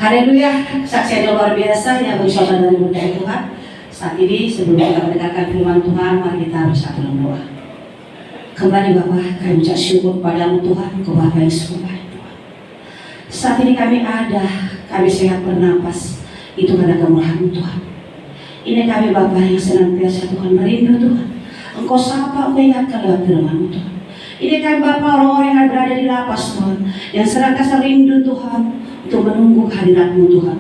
Haleluya, kesaksian yang luar biasa yang bersama dari berkat Tuhan. Saat ini sebelum kita mendengarkan firman Tuhan, mari kita bersatu dalam doa. Kembali Bapa, kami ucap syukur padamu Tuhan, Kau Bapa yang sempurna Tuhan. Saat ini kami ada, kami sehat bernapas, itu karena kemurahan-Mu Tuhan. Ini kami Bapa yang senantiasa Tuhan merindu Tuhan. Engkau sapa, Engkau ingatkan lewat firman-Mu Tuhan. Ini kami Bapa orang-orang yang berada di lapas Tuhan, yang senantiasa rindu Tuhan untuk menunggu kehadirat-Mu Tuhan.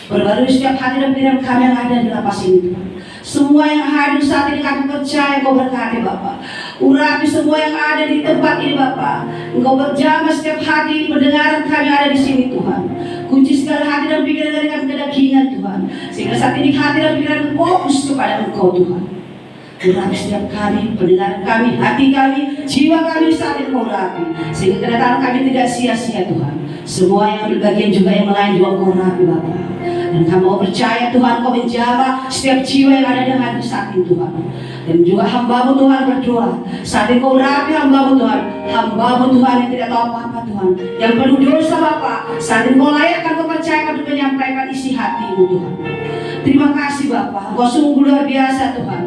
Berbarui setiap hari dan pikiran kami yang ada di lapas ini Tuhan. Semua yang hadir saat ini kami percaya Engkau berkati Bapa. Urapi semua yang ada di tempat ini Bapa. Engkau berjamah setiap hati pendengaran kami ada di sini Tuhan. Kunci segala hati dan pikiran dari kami kedagingan Tuhan. Sehingga saat ini hati dan pikiran fokus kepada Engkau Tuhan. Urapi setiap kami, pendengaran kami, hati kami, jiwa kami saat ini Engkau urapi. Sehingga kedatangan kami tidak sia-sia Tuhan. Semua yang ambil bagian juga yang lain juga Engkau urapi Bapa. Dan kami mau percaya Tuhan Kau menjamah setiap jiwa yang ada di hati saat ini Tuhan. Dan juga hamba-Mu Tuhan berdoa saat ini Kau urapi hamba-Mu Tuhan. Hamba-Mu Tuhan yang tidak tahu apa-apa Tuhan, yang penuh dosa Bapa. Saat ini Kau layakkan, Kau percayakan untuk menyampaikan isi hati-Mu Tuhan. Terima kasih Bapa, Engkau sungguh luar biasa Tuhan.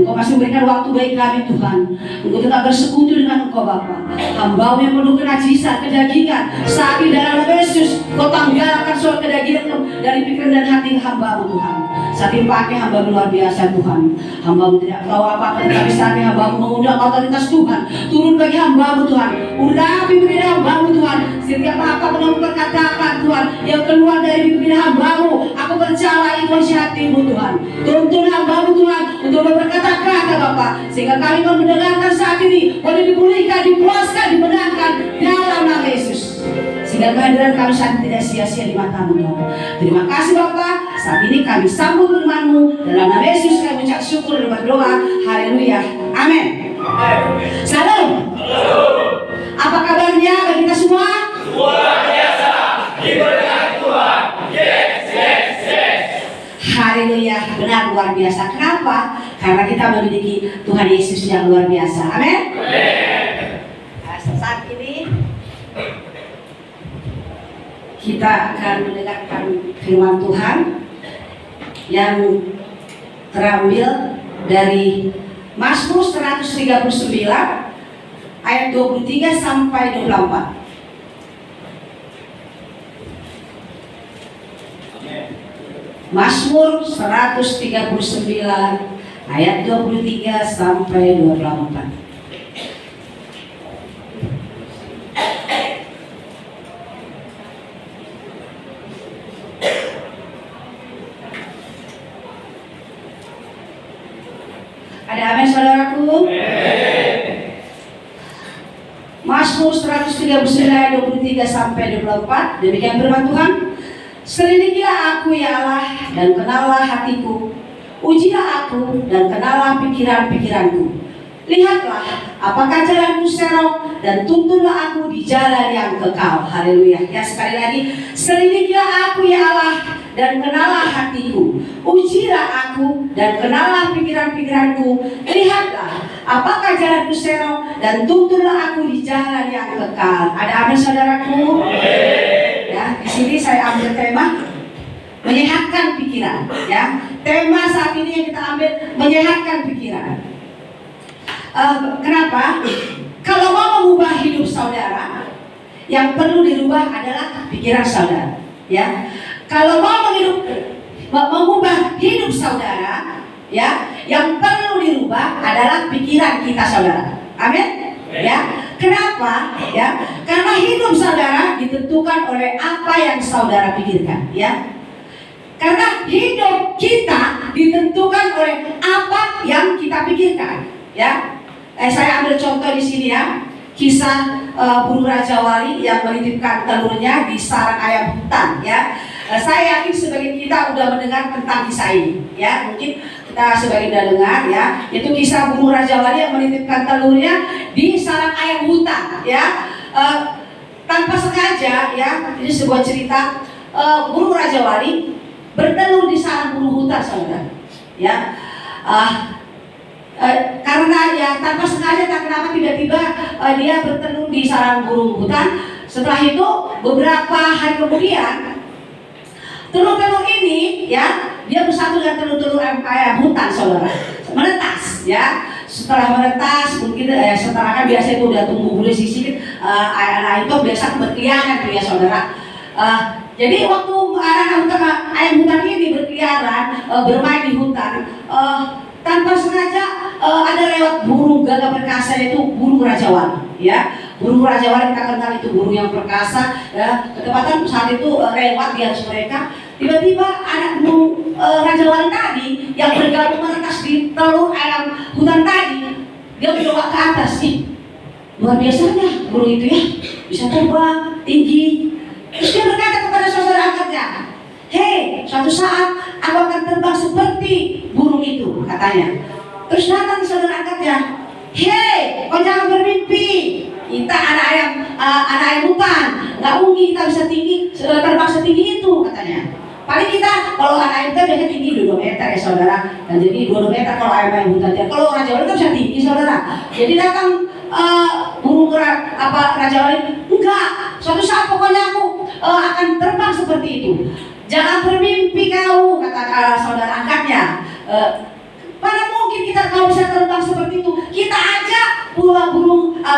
Engkau masih memberikan waktu bagi kami Tuhan. Engkau tetap bersekutu dengan Engkau Bapa. Hamba-Mu yang penuh kenajisan, kedagingan, saat ini dalam nama Yesus Kau tanggalkan soal kedagingan dari pikiran dan hati hamba-Mu Tuhan. Saat ini pakai hamba-Mu luar biasa Tuhan. Hamba-Mu tidak tahu apa-apa, tetapi saat ini hamba-Mu mengundang otoritas Tuhan turun bagi hamba-Mu Tuhan. Urapi pikiran hamba-Mu Tuhan. Setiap apa pun perkataan Tuhan yang keluar dari pikiran hamba-Mu, aku percaya itu isi hati-Mu Tuhan. Tuntun hamba-Mu Tuhan untuk berkata-kata Bapa, sehingga kami mau mendengarkan saat ini boleh dipulihkan, dipuaskan, dimenangkan dalam nama Yesus. Sehingga kehadiran kami saat ini tidak sia-sia di mata-Mu Tuhan. Terima kasih Bapa. Saat ini kami sambut firman-Mu dalam nama Yesus kami ucap syukur dan berdoa. Haleluya. Amin. Salam. Apa kabarnya bagi kita semua? Luar biasa, diberkati Tuhan. Yes, yes, yes. Haleluya, benar luar biasa. Kenapa? Karena kita memiliki Tuhan Yesus yang luar biasa. Amin. Saat ini kita akan mendengarkan firman Tuhan yang terambil dari Mazmur 139 ayat 23 sampai 24. Mazmur 139 ayat 23 sampai 24. Ada amin saudaraku? Mazmur 139 ayat 23 sampai 24. Demikian firman Tuhan. Selidikilah aku ya Allah dan kenallah hatiku. Ujilah aku dan kenallah pikiran-pikiranku. Lihatlah apakah jalanku serong dan tuntunlah aku di jalan yang kekal. Haleluya. Ya sekali lagi, selidikilah aku ya Allah dan kenallah hatiku. Ujilah aku dan kenallah pikiran-pikiranku. Lihatlah apakah jalanku serong dan tuntunlah aku di jalan yang kekal. Ada amin saudaraku? Ya, di sini saya ambil tema menyehatkan pikiran. Ya, tema saat ini yang kita ambil menyehatkan pikiran. Kenapa? Kalau mau mengubah hidup saudara, yang perlu dirubah adalah pikiran saudara. Ya, kalau mau mengubah hidup saudara, ya, yang perlu dirubah adalah pikiran kita saudara. Amin. Ya, kenapa? Ya, karena hidup saudara ditentukan oleh apa yang saudara pikirkan. Ya, karena hidup kita ditentukan oleh apa yang kita pikirkan. Ya, saya ambil contoh di sini ya, kisah burung Raja Wali yang menitipkan telurnya di sarang ayam hutan. Ya, saya yakin sebagian kita udah mendengar tentang kisah ini. Ya, mungkin kita sebagian udah dengar ya, itu kisah burung Raja Wali yang menitipkan telurnya di sarang ayam hutan. Ya, tanpa sengaja ya, ini sebuah cerita burung Raja Wali bertelur di sarang burung hutan saudara. Ya, karena ya tanpa sengaja tak kenapa tiba-tiba dia bertelur di sarang burung hutan. Setelah itu beberapa hari kemudian Telur-telur ini ya, dia bersatu dengan telur-telur ayam hutan, saudara. Menetas ya. Setelah menetas, mungkin setelah kan biasa itu udah tumbuh bulu sedikit, anak itu biasa berkeliaran tuh ya, saudara. Jadi waktu ayam hutan ini berkeliaran, bermain di hutan, tanpa sengaja ada lewat burung gagak perkasa, itu burung rajawali ya. Burung rajawali kita kenal itu burung yang perkasa ya. Ketepatan saat itu lewat di atas mereka, tiba-tiba anak burung rajawali tadi yang bergabung menetas di telur ayam hutan tadi, dia mencoba ke atas nih. Luar biasanya burung itu ya, bisa terbang tinggi. Terus dia berkata kepada saudara angkatnya, "Hei, suatu saat aku akan terbang seperti burung itu," katanya. Terus datang saudara angkatnya, "Hei, kau jangan bermimpi. Kita anak ayam hutan, nggak mungkin kita bisa tinggi, terbang setinggi itu," katanya. Paling kita kalau anak ayam hutan biasanya tinggi 2 meter ya, saudara. Dan jadi 2 meter kalau ayam hutan. Kalau rajawali itu bisa tinggi, saudara. Jadi datang burung rajawali, "Enggak, suatu saat pokoknya aku akan terbang seperti itu. Jangan bermimpi kau," kata saudara angkatnya. Mana mungkin kau bisa terbang seperti itu? Kita aja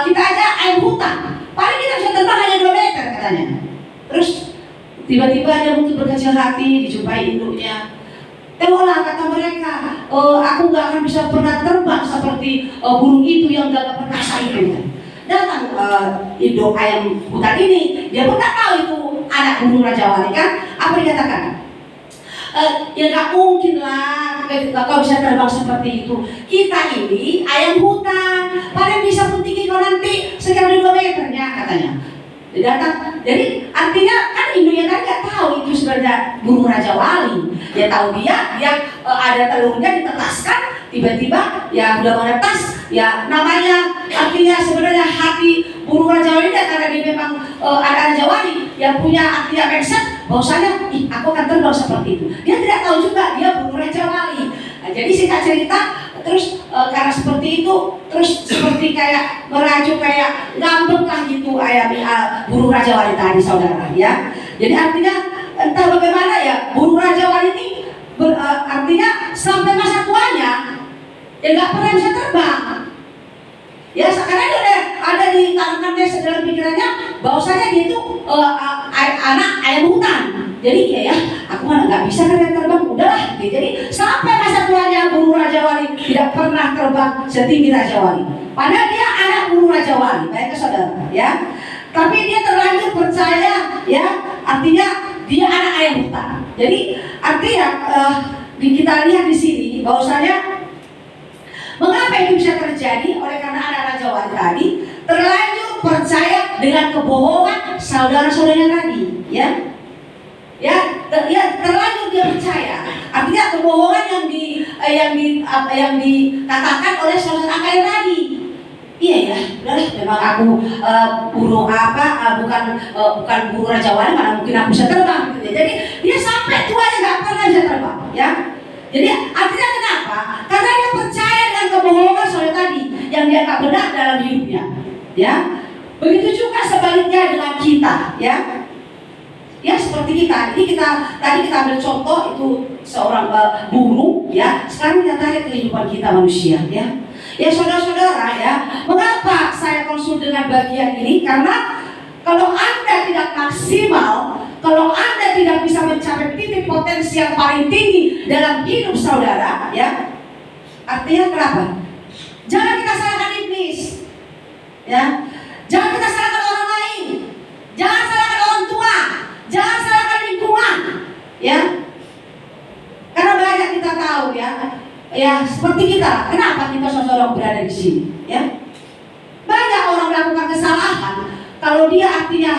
kita aja ayam hutan. Paling kita bisa terbang hanya 2 meter, katanya. Terus tiba-tiba dia mungkin berkecil hati, dijumpai induknya. "Tengoklah," kata mereka, "aku nggak akan bisa pernah terbang seperti burung itu yang gagah perkasa itu." Datang induk ayam hutan ini, dia pun tak tahu itu anak burung rajawali kan. Apa dikatakan? "Ya nggak mungkin lah kau bisa terbang seperti itu. Kita ini ayam hutan, paling bisa pun tinggi kau nanti sekitar 2 meternya," katanya. Dia datang, jadi artinya kan induknya kan nggak tahu itu sebenarnya burung rajawali. Dia tahu dia ada telurnya ditetaskan, tiba-tiba ya udah menetas, ya namanya artinya sebenarnya hati burung rajawali karena dia memang ada rajawali yang punya artinya mindset bahwasanya aku akan terbang seperti itu. Dia tidak tahu juga dia burung rajawali. Nah, jadi singkat cerita, terus karena seperti itu, terus seperti kayak merajuk, kayak ngambek lah gitu burung rajawali tadi, saudara ya. Jadi artinya entah bagaimana ya, burung rajawali ini artinya sampai masa tuanya ya nggak pernah bisa terbang. Ya sekarang dia ada di tangan dia dalam pikirannya bahwasanya dia itu anak ayam hutan. Jadi ya aku mana nggak bisa kan terbang, udahlah. Jadi sampai masa tuanya burung rajawali tidak pernah terbang setinggi rajawali. Padahal dia anak burung rajawali, baik saudara ya. Tapi dia terlanjur percaya ya, artinya dia anak ayam hutan. Jadi artinya kita lihat di sini bahwasanya mengapa itu bisa terjadi? Oleh karena anak rajawali tadi terlanjur percaya dengan kebohongan saudara-saudaranya tadi, ya. Terlanjur dia percaya. Artinya kebohongan yang dikatakan oleh saudara angkatnya tadi. Iya ya, udahlah, memang aku bukan burung rajawali, mana mungkin aku bisa terbang. Gitu. Jadi dia sampai tuanya nggak pernah bisa terbang, ya. Jadi artinya kenapa? Karena dia percaya dengan kebohongan saudara tadi yang dia tak benar dalam hidupnya, ya. Begitu juga sebaliknya dengan kita, ya. Ya seperti kita. Ini tadi kita ambil contoh itu seorang burung, ya. Sekarang kita tarik kehidupan kita manusia, ya. Ya saudara-saudara, ya. Mengapa saya konsul dengan bagian ini? Karena kalau Anda tidak maksimal, kalau Anda tidak bisa mencapai titik potensi yang paling tinggi dalam hidup saudara, ya. Artinya kenapa? Jangan kita salahkan iblis, ya. Jangan kita salahkan orang lain, jangan salahkan orang tua, jangan salahkan lingkungan, ya. Karena banyak kita tahu, ya seperti kita. Kenapa kita saudara berada di sini, ya? Banyak orang melakukan kesalahan. Kalau dia artinya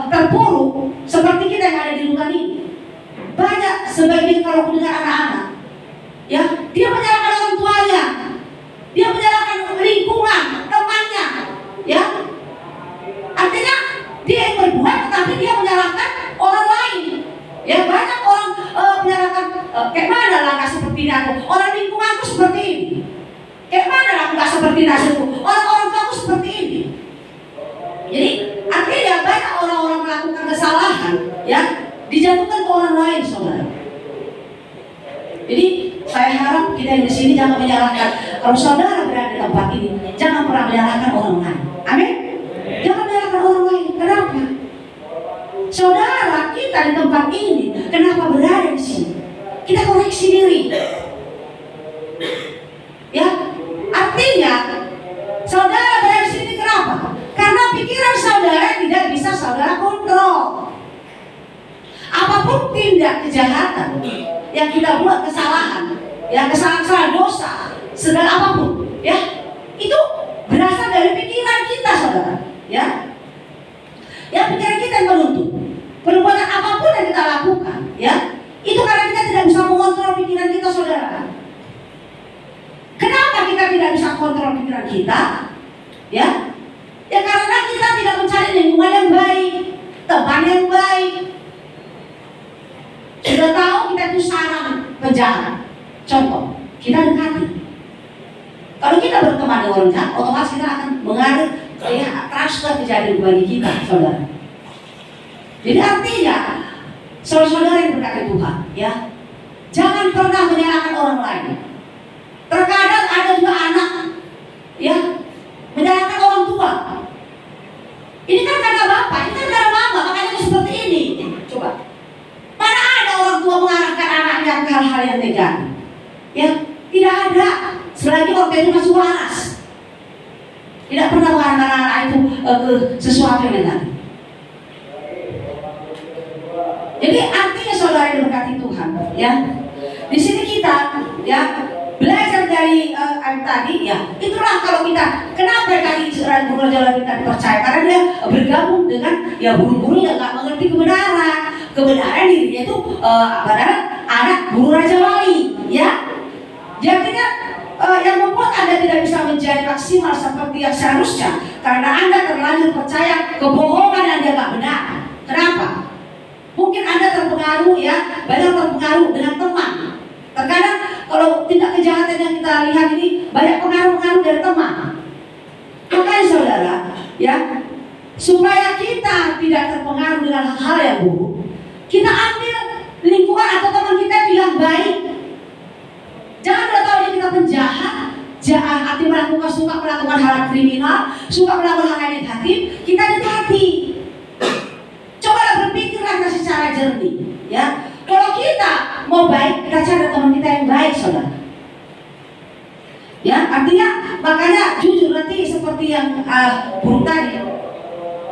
terpuruk seperti kita yang ada di rumah ini. Banyak sebagian kalau mendengar anak-anak, ya dia menyalahkan orang tuanya, dia menyalahkan lingkungan, temannya, ya. Artinya dia yang berbuat, tetapi dia menyalahkan orang lain. Ya banyak orang menyalahkan, kayak mana lah nggak seperti ini aku, orang lingkunganku seperti ini. Kayak mana lah nggak seperti nasibku, orang-orang kamu seperti ini. Jadi artinya banyak orang-orang melakukan kesalahan, ya. dijatuhkan ke orang lain, saudara. Jadi saya harap kita yang di sini jangan menyalahkan. Kalau saudara berada di tempat ini, jangan pernah menyalahkan orang lain. Amin. Jangan menyalahkan orang lain. Kenapa? Saudara kita di tempat ini, kenapa berada di sini? Kita koreksi diri. Ya, artinya saudara berada di sini kenapa? Karena pikiran saudara tidak bisa saudara kontrol. Apapun tindak kejahatan yang kita buat, kesalahan, ya kesalahan dosa, segala apapun, ya itu berasal dari pikiran kita, saudara. Ya, pikiran kita yang menuntut. Perbuatan apapun yang kita lakukan, ya itu karena kita tidak bisa mengontrol pikiran kita, saudara. Kenapa kita tidak bisa kontrol pikiran kita? Ya karena kita tidak mencari lingkungan yang baik, teman yang baik. Sudah tahu kita itu sarang penjahat. Contoh, kita dekati. Kalau kita berteman dengan orang jahat, otomatis kita akan mengalir transfer kejadian bagi kita, saudara. Jadi artinya, saudara-saudara yang berkati Tuhan, ya, jangan pernah menyalahkan orang lain. Terkadang ada juga anak, ya, menyalahkan orang tua. Ini kan karena bapak, ini kan karena mama, makanya seperti ini. Coba. Mana ada orang tua mengarahkan anaknya ke hal-hal yang negatif? Ya, tidak ada. Selagi orang tua itu masih waras, tidak pernah mengarahkan anak itu ke sesuatu yang negatif. Jadi artinya saudara yang diberkati Tuhan, ya, di sini kita, ya, belajar dari tadi, ya, itulah kalau kita kenapa tadi guru jalan kita dipercaya, karena dia bergabung dengan ya guru-guru yang nggak mengerti kebenaran dirinya itu padahal anak guru Raja Wali, ya. Jadi yang membuat Anda tidak bisa menjadi maksimal seperti yang seharusnya karena Anda terlanjur percaya kebohongan yang dia nggak benar. Kenapa? Mungkin Anda terpengaruh, ya, banyak terpengaruh dengan teman. Terkadang kalau tindak kejahatan yang kita lihat ini banyak pengaruh-pengaruh dari teman. Makanya saudara, ya, supaya kita tidak terpengaruh dengan hal-hal yang buruk, kita ambil lingkungan atau teman kita yang baik. Jangan kita tahu kita penjahat, jahat, suka melakukan hal kriminal, suka melakukan hal negatif, kita dekati. Cobalah berpikirlah secara jernih, ya. Kalau kita mau baik, kita cari teman kita yang baik, saudara. Ya, artinya makanya jujur nanti seperti yang burung tadi.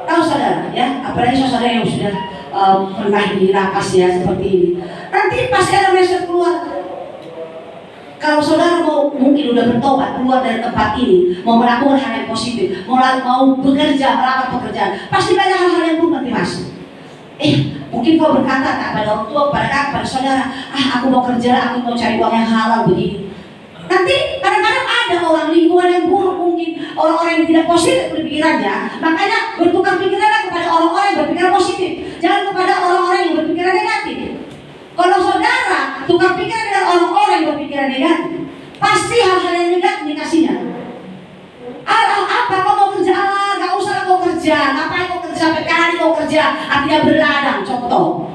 Tahu saudara, ya, apalagi saudara yang sudah pernah di lapas, ya, seperti ini. Nanti pasti ada message keluar. Kalau saudara mungkin udah bertobat, keluar dari tempat ini, mau melakukan hal yang positif, mau bekerja, melamar pekerjaan, pasti banyak hal-hal yang buruk nanti masuk. Mungkin kau berkata kepada orang tua, kepada saudara, aku mau kerja, aku mau cari uang yang halal begini. Nanti kadang-kadang ada orang lingkungan yang buruk, mungkin orang-orang yang tidak positif berpikirannya, makanya bertukar pikirannya kepada orang-orang yang berpikiran positif, jangan kepada orang-orang yang berpikiran negatif. Kalau saudara tukar pikiran dengan orang-orang yang berpikiran negatif, pasti hal-hal yang negatif dikasihnya. Apa kau mau kerja? Gak usah kau kerja. Ngapain kau kerja? Sampai kali kau kerja, artinya berladang. Contoh,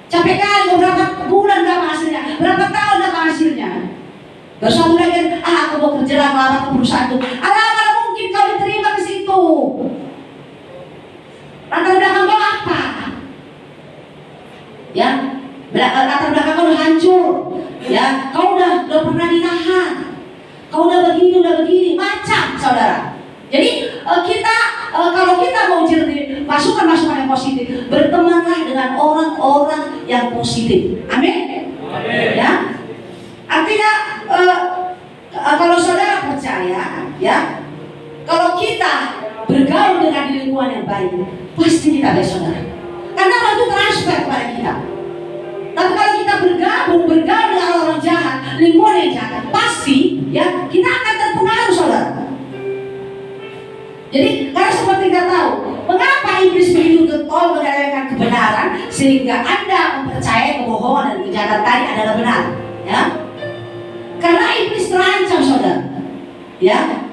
capek kali kau, berapa bulan berapa hasilnya, berapa tahun berapa hasilnya. Bersatu lagi, aku mau kerja lah, melamar ke perusahaan itu. Mana mungkin kau diterima ke situ? Latar belakang kau apa? Ya, latar belakang kau udah hancur. Ya, kau udah pernah ditahan. Kau udah begini, macam saudara. Jadi kalau kita mau jernih, masukan-masukan yang positif, bertemanlah dengan orang-orang yang positif. Amin. Ya. Artinya kalau saudara percaya, ya, kalau kita bergaul dengan di lingkungan yang baik, pasti kita baik, saudara. Karena Allah itu transfer kepada kita. Tapi kalau kita bergaul dengan orang jahat, lingkungan yang jahat, pasti, ya, kita akan terpengaruh, saudara. Jadi, karena seperti kita tahu, mengapa iblis begitu getol menyampaikan kebenaran sehingga Anda mempercayai kebohongan dan kejahatan tadi adalah benar, ya? Karena iblis terancam, saudara. Ya,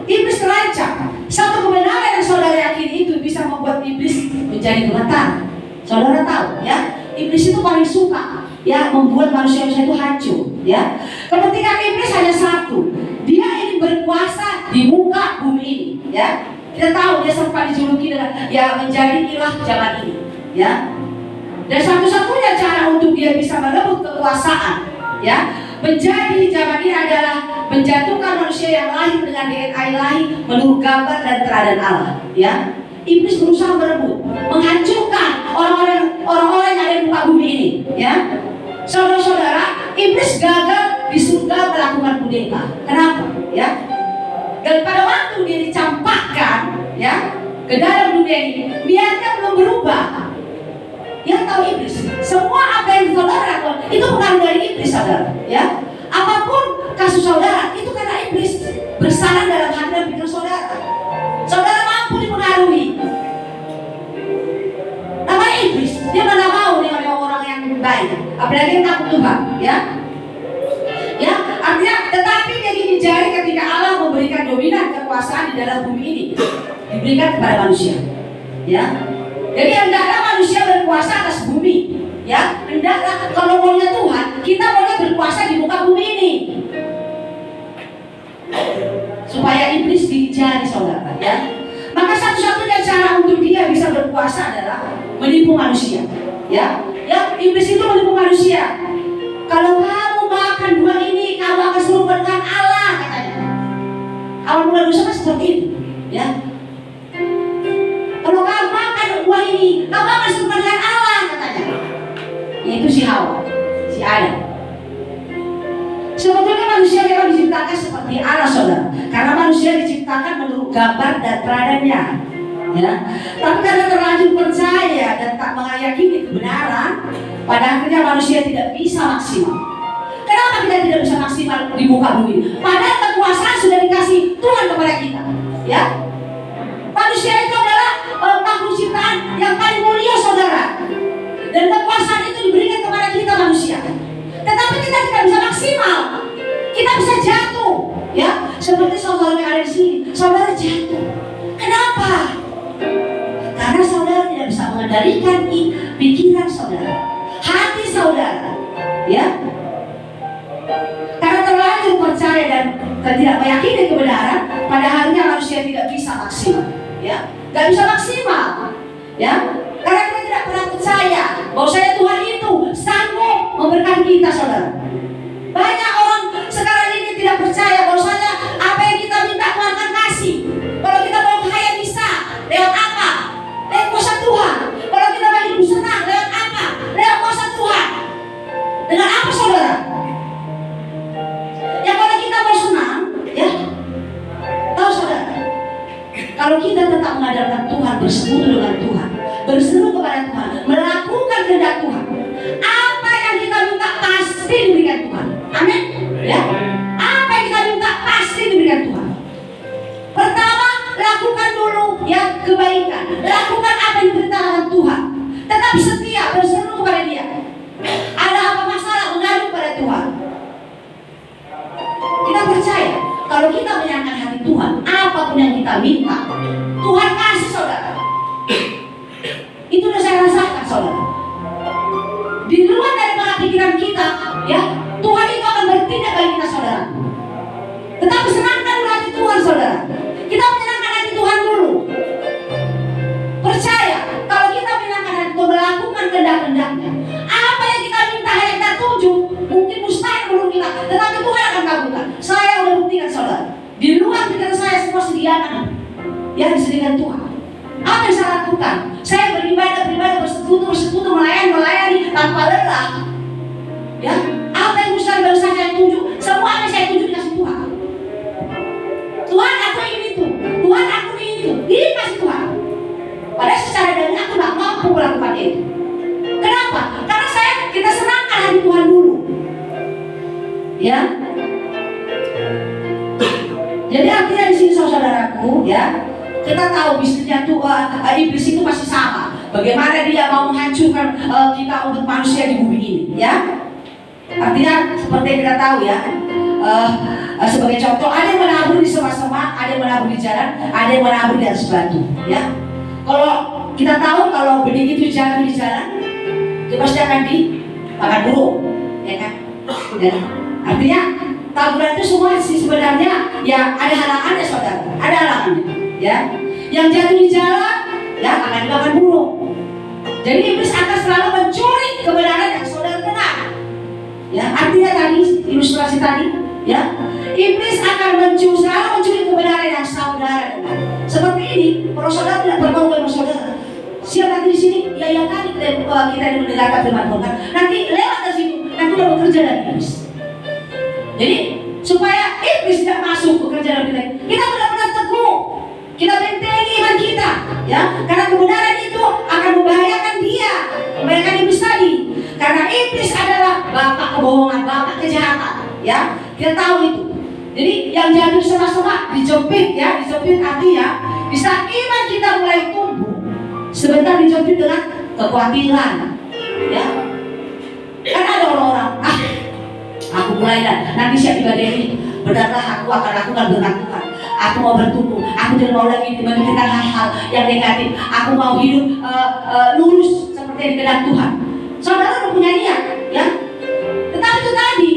iblis terancam. Satu kebenaran yang saudara yakini itu bisa membuat iblis menjadi gemetar. Saudara tahu ya, iblis itu paling suka ya membuat manusia itu hancur ya. Kepentingan iblis hanya satu, dia ingin berkuasa di muka bumi ini ya. Kita tahu dia sempat dijuluki dengan ya menjadi ilah zaman ini ya. Dan satu-satunya cara untuk dia bisa merebut kekuasaan ya menjadi zaman ini adalah menjatuhkan manusia yang lahir dengan DNA ilahi menurut gambar dan teladan Allah ya. Iblis berusaha merebut, menghancurkan orang-orang yang ada di muka bumi ini ya. Saudara-saudara, iblis gagal di surga melakukan kudeta. Kenapa ya? Dan pada waktu dia dicampakkan ya ke dalam dunia ini, niatnya belum berubah. Yang tahu iblis, semua apa yang saudara lakukan itu bukan dari iblis, saudara ya. Apapun kasus saudara itu karena iblis bersarang dalam hati dan pikiran saudara. Saudara mampu dipengaruhi. Namanya iblis, dia mana mau dengan orang yang baik, apalagi yang takut Tuhan ya. Ya, artinya tetapi dia gini jari ketika Allah memberikan dominan kekuasaan di dalam bumi ini diberikan kepada manusia ya. Jadi hendaklah manusia berkuasa atas bumi ya. Hendaklah kalau maunya Tuhan kita maunya berkuasa di muka bumi ini supaya iblis dijari, saudara ya. Maka satu-satunya cara untuk dia bisa berkuasa adalah menipu manusia ya. Ya, iblis itu menipu manusia. Kalau kamu makan buah ini kamu akan serupa dengan Allah, katanya. Awal mula dosa kan seperti itu ya. Kalau kamu makan buah ini kamu akan serupa dengan Allah, katanya. Yaitu si Hawa, si Adam. Sebetulnya manusia memang diciptakan seperti Allah, saudara. Karena manusia diciptakan menurut gambar dan teladannya ya. Tapi karena terlanjur percaya dan tak meyakini kebenaran, pada akhirnya manusia tidak bisa maksimal. Kenapa kita tidak bisa maksimal di muka bumi? Padahal kekuasaan sudah dikasih Tuhan kepada kita ya. Manusia itu adalah makhluk ciptaan yang paling mulia, saudara. Dan kekuasaan itu diberikan kepada kita manusia. Tetapi kita tidak bisa maksimal. Kita bisa jatuh ya. Seperti saudara yang ada di sini, saudara jatuh. Kenapa? Karena saudara tidak bisa mengendalikan pikiran saudara, hati saudara ya. Karena terlanjur percaya dan tidak meyakini kebenaran, pada akhirnya manusia tidak bisa maksimal ya. Gak bisa maksimal ya. Karena kita tidak pernah percaya bahwa Tuhan itu sanggup memberkati kita, saudara. Banyak orang sekarang ini tidak percaya bahwa apa yang kita minta Tuhan akan kasih. Kalau kita mau kaya bisa, lewat apa? Lewat kuasa Tuhan. Kalau kita mau hidup senang, lewat apa? Lewat kuasa Tuhan. Dengan apa, saudara? Ya kalau kita mau senang, ya tahu saudara, kalau kita tetap mengandalkan Tuhan, bersekutu dengan Tuhan, berseru kepada Tuhan, melakukan kehendak Tuhan, apa yang kita minta pasti diberikan Tuhan. Amin ya. Apa yang kita minta pasti diberikan Tuhan. Pertama, lakukan dulu ya kebaikan, lakukan apa yang diperintahkan Tuhan, tetap setia, berseru kepada Dia. Ada apa masalah, mengadu kepada Tuhan. Kita percaya kalau kita menyenangkan hati Tuhan, apapun yang kita minta Tuhan kasih, saudara. Itu sudah saya rasakan, saudara. Di luar dari pikiran kita ya, Tuhan itu akan bertindak bagi kita, saudara. Tetapi senangkan dulu hati Tuhan, saudara. Kita menyenangkan hati Tuhan dulu. Percaya kalau kita menyenangkan hati Tuhan, melakukan kehendak-kehendaknya, apa yang kita minta hanya kita tuju, mungkin mustahil menurut kita, tetapi Tuhan akan kabulkan. Saya sudah buktikan, saudara. Di luar pikiran saya semua sediakan yang disediakan Tuhan. Apa yang saya lakukan? Saya beribadah, bersekutu, melayani tanpa lelah. Ya, apa yang mustahil baru saya tuju, semua apa yang saya tuju dikasih Tuhan. Tuhan, aku ingin itu. Tuhan, aku ingin itu. Dikasih Tuhan. Padahal secara daging aku tidak mampu melakukan itu. Kenapa? Karena kita senangkan hati Tuhan dulu. Ya. Jadi artinya di sini saudaraku, ya, kita tahu bisnisnya iblis itu masih sama. Bagaimana dia mau menghancurkan kita umat manusia di bumi ini, ya? Artinya seperti yang kita tahu ya. Sebagai contoh, ada yang menabur di semak-semak, ada yang menabur di jalan, ada yang menabur di atas batu, ya. Kalau kita tahu kalau benih itu jatuh di jalan, dia pasti akan dimakan burung, ya kan? Ya. Artinya taburan itu semua sebenarnya ya ada halangannya saudara, ada halangannya, ya. Yang jatuh di jalan, ya akan dimakan burung. Jadi iblis akan selalu mencuri kebenaran yang saudara dengar. Ya, artinya tadi ilustrasi tadi, ya, iblis akan selalu mencuri kebenaran yang saudara dengar. Seperti ini, kalau saudara tidak bergaul dengan saudara, siap nanti di sini, ya tadi kita mendengarkan firman Tuhan. Nanti lewat dari situ, nanti udah bekerja dari iblis. Jadi supaya iblis tidak masuk bekerja dalam kita benar-benar teguh, kita bentengi iman kita, ya, karena kebenaran itu akan membahayakan dia, membahayakan iblis tadi. Karena iblis adalah bapak kebohongan, bapak kejahatan, ya, kita tahu itu. Jadi yang jatuh di semak-semak dijepit, ya, dijepit artinya di saat iman kita mulai tumbuh, sebentar dijepit dengan kekhawatiran, ya. Kan ada orang-orang, aku mulai nanti siap ibadah ini, benarkah aku akan lakukan berkat Tuhan? Aku mau bertumbuh, aku tidak mau lagi memikirkan hal-hal yang negatif. Aku mau hidup lurus seperti yang dikehendak Tuhan. Saudara udah punya niat, ya. Tetapi itu tadi,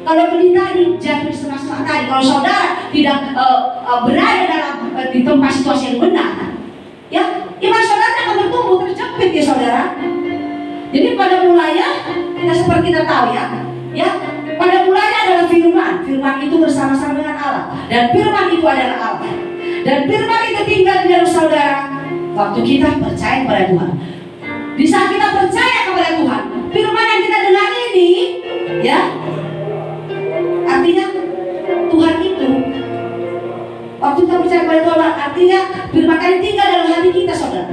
kalau benih tadi jatuh di semak-semak tadi, kalau saudara tidak berada dalam di tempat situasi yang benar, ya, iman saudara akan bertumbuh terjepit, ya saudara. Jadi pada mulanya kita seperti kita tahu, ya, pada mulanya adalah firman itu bersama-sama dengan Allah, dan firman itu adalah Allah, dan firman itu tinggal di dalam saudara waktu kita percaya kepada Tuhan. Di saat kita percaya kepada Tuhan, firman yang kita dengar ini, ya, artinya Tuhan itu waktu kita percaya kepada Tuhan, artinya firman tadi tinggal dalam hati kita, saudara.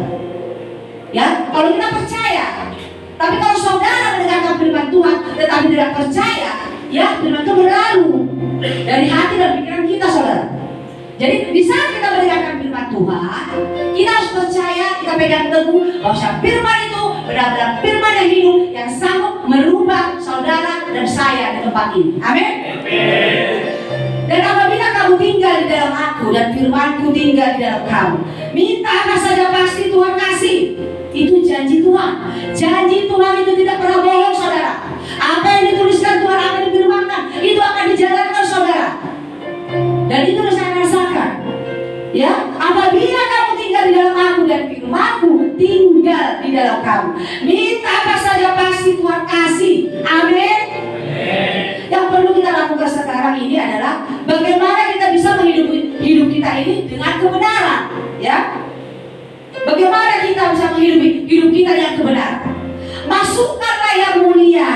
Ya, kalau kita percaya. Tapi kalau saudara mendengarkan firman Tuhan tetapi tidak percaya, ya, firman itu berlalu dari hati dan pikiran kita, saudara. Jadi di saat kita mendengarkan firman Tuhan, kita harus percaya, kita pegang teguh bahwa firman itu benar-benar firman yang hidup, yang sanggup merubah saudara dan saya di tempat ini. Amin. Dan apabila kamu tinggal di dalam aku dan firmanku tinggal di dalam kamu, minta apa saja pasti Tuhan kasih. Itu janji Tuhan. Janji Tuhan itu tidak pernah bohong, saudara. Apa yang dituliskan Tuhan akan difirmankan, itu akan dijalankan, saudara. Dan itu saya rasakan, ya. Apabila kamu tinggal di dalam aku dan firmanku tinggal di dalam kamu, minta apa saja pasti Tuhan kasih. Amin. Yang perlu kita lakukan sekarang ini adalah bagaimana kita bisa menghidupi hidup kita ini dengan kebenaran, ya. Bagaimana kita bisa menghidupi hidup kita dengan kebenaran? Masukkanlah yang mulia,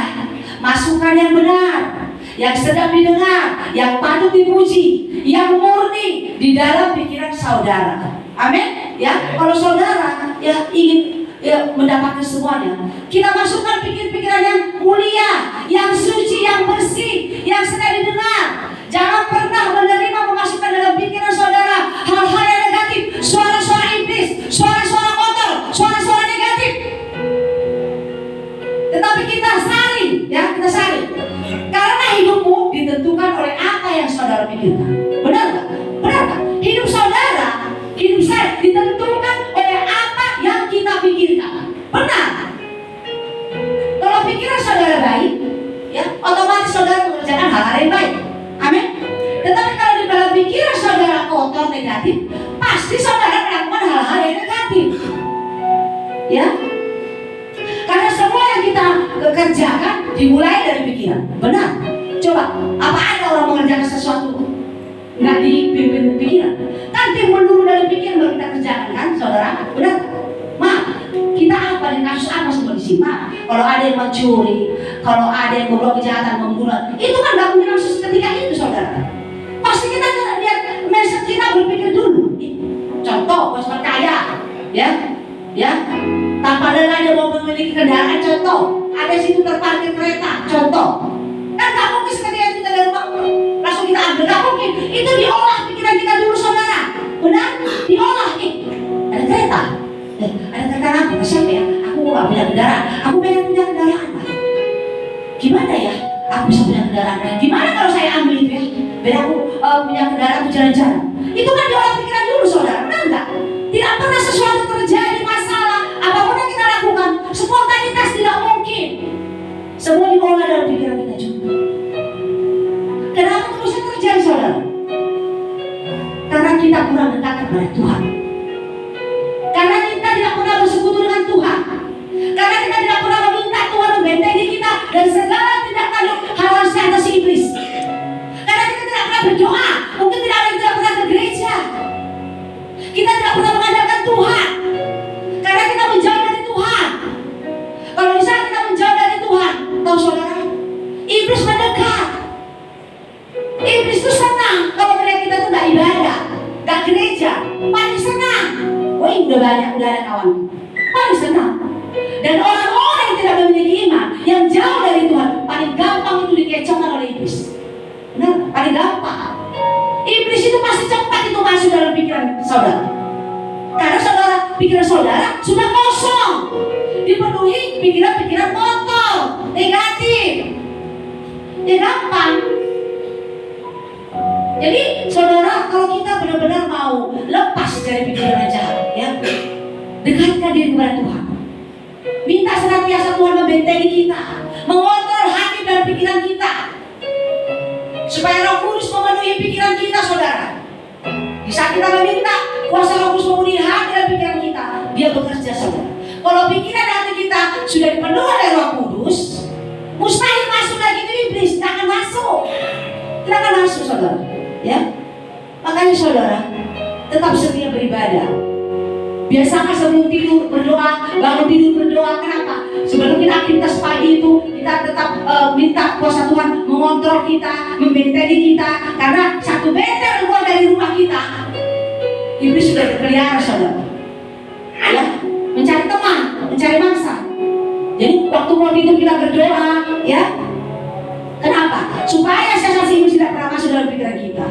masukkan yang benar, yang sedap didengar, yang patut dipuji, yang murni di dalam pikiran saudara. Amin. Ya, kalau saudara ya ingin mendapatkan semuanya, kita masukkan pikiran yang mulia, yang suci, yang bersih, yang sedap didengar. Jangan pernah menerima memasukkan dalam pikiran saudara hal-hal yang negatif, suara-suara iblis, suara-suara kotor, suara-suara negatif. Tetapi kita saring, ya, kita saring. Karena hidupmu ditentukan oleh apa yang saudara pikirkan. Benar nggak? Benar nggak? Hidup saudara, hidup saya ditentukan oleh apa yang kita pikirkan. Benar. Kalau pikiran saudara baik, ya, otomatis saudara mengerjakan hal-hal yang baik. Amin. Tetapi kalau di dalam pikiran saudara kotor negatif, pasti saudara melakukan hal-hal yang negatif. Ya. Karena semua yang kita kerjakan dimulai dari pikiran. Benar. Coba, apa ada orang mengerjakan sesuatu nggak dipimpin pikiran? Kan timbul dulu dari pikiran baru kita kerjakan, kan, saudara? Benar. Kita apa di kasus apa semua disimak? Kalau ada yang mencuri, kalau ada yang berbuat kejahatan, membunuh, itu kan nggak mungkin langsung ketika itu, saudara. Pasti kita lihat, kita berpikir dulu. Contoh, bos percaya, ya, tanpa lelah dia mau memiliki kendaraan, contoh, ada situ terparkir kereta, contoh. Kan nggak mungkin ketika kita dari rumah langsung kita ambil, nggak mungkin. Itu diolah pikiran kita dulu, saudara. Benar? Diolah. Ada kereta. Ada kendaraan apa? Siapa ya? Aku nggak punya kendaraan. Aku pengen punya kendaraan. Gimana ya? Aku bisa punya kendaraan. Gimana kalau saya ambil itu, ya? Biar aku punya kendaraan, aku jalan-jalan. Itu kan diolah pikiran dulu, saudara. Benar nggak? Tidak pernah sesuatu terjadi tahu saudara? Iblis mendekat. Iblis itu senang kalau melihat kita tuh gak ibadah, gak gereja, paling senang. Wah, udah banyak, udah ada kawan, paling senang. Dan orang-orang yang tidak memiliki iman, yang jauh dari Tuhan, paling gampang itu dikecohkan oleh iblis. Benar, paling gampang. Iblis itu pasti cepat itu masuk dalam pikiran saudara. Karena saudara, pikiran saudara sudah kosong, dipenuhi pikiran-pikiran kotor, negatif. Ya gampang. Jadi saudara, kalau kita benar-benar mau lepas dari pikiran jahat, ya, dekatkan diri kepada Tuhan. Minta senantiasa Tuhan membentengi kita, mengontrol hati dan pikiran kita, supaya Roh Kudus memenuhi pikiran kita, saudara. Di saat kita meminta kuasa Roh Kudus memenuhi hati dan pikiran kita, Dia bekerja, saudara. Kalau pikiran dan hati kita sudah dipenuhi oleh Roh Kudus, mustahil masuk lagi itu iblis, tidak akan masuk. Tidak akan masuk, saudara. Ya, makanya saudara tetap setia beribadah. Biasakan sebelum tidur berdoa, bangun tidur berdoa. Kenapa? Sebelum kita aktivitas pagi itu kita tetap minta kuasa Tuhan mengontrol kita, membentengi kita. Karena satu meter keluar dari rumah kita, iblis sudah berkeliaran, saudara. Ya, mencari teman, mencari mangsa. Jadi waktu mau tidur kita berdoa, ya. Kenapa? Supaya sensasi iblis tidak pernah masuk dalam pikiran kita.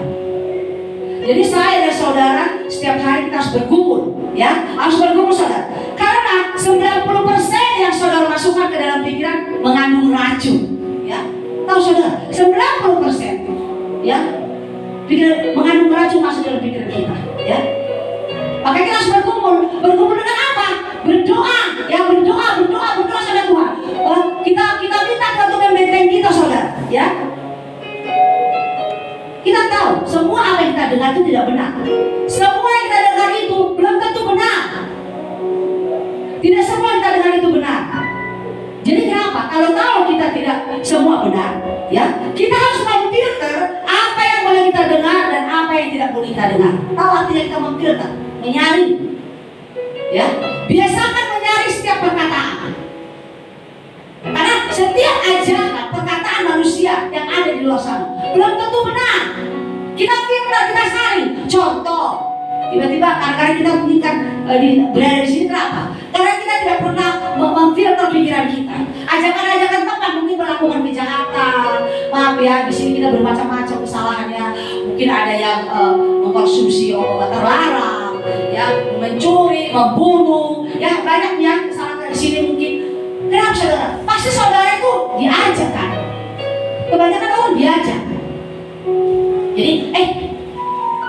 Jadi saya dan saudara setiap hari kita harus bergumul, ya, harus bergumul, saudara. Karena 90% yang saudara masukkan ke dalam pikiran mengandung racun, ya. Tahu saudara? 90%, ya, pikiran mengandung racun masuk dalam pikiran kita, ya. Makanya kita harus bergumul. Bergumul dengan apa? Berdoa, ya, berdoa sama Tuhan. Kita minta Tuhan untuk membentengi kita, saudara, ya. Kita tahu semua apa yang kita dengar itu tidak benar. Semua yang kita dengar itu belum tentu benar. Tidak semua yang kita dengar itu benar. Jadi kenapa? Kalau tahu kita tidak semua benar, ya, kita harus memfilter apa yang boleh kita dengar dan apa yang tidak boleh kita dengar. Tahu artinya kita memfilter, menyaring, ya. Biasakan menyaring setiap perkataan. Karena setiap ajaran perkataan manusia yang ada di luar sana belum tentu benar. Kita filter, kita saring. Contoh, tiba-tiba kadang-kadang kita mungkin berada di sini, kenapa? Karena kita tidak pernah memfilter pikiran kita. Ajakan-ajakan teman mungkin melakukan kejahatan. Maaf ya, di sini kita bermacam-macam kesalahannya. Mungkin ada yang mengkonsumsi obat terlarang, ya, mencuri, membunuh, ya, banyaknya kesalahan di sini mungkin. Kenapa, saudara? Pasti saudara itu diajak, kan? Kebanyakan orang diajak. Jadi,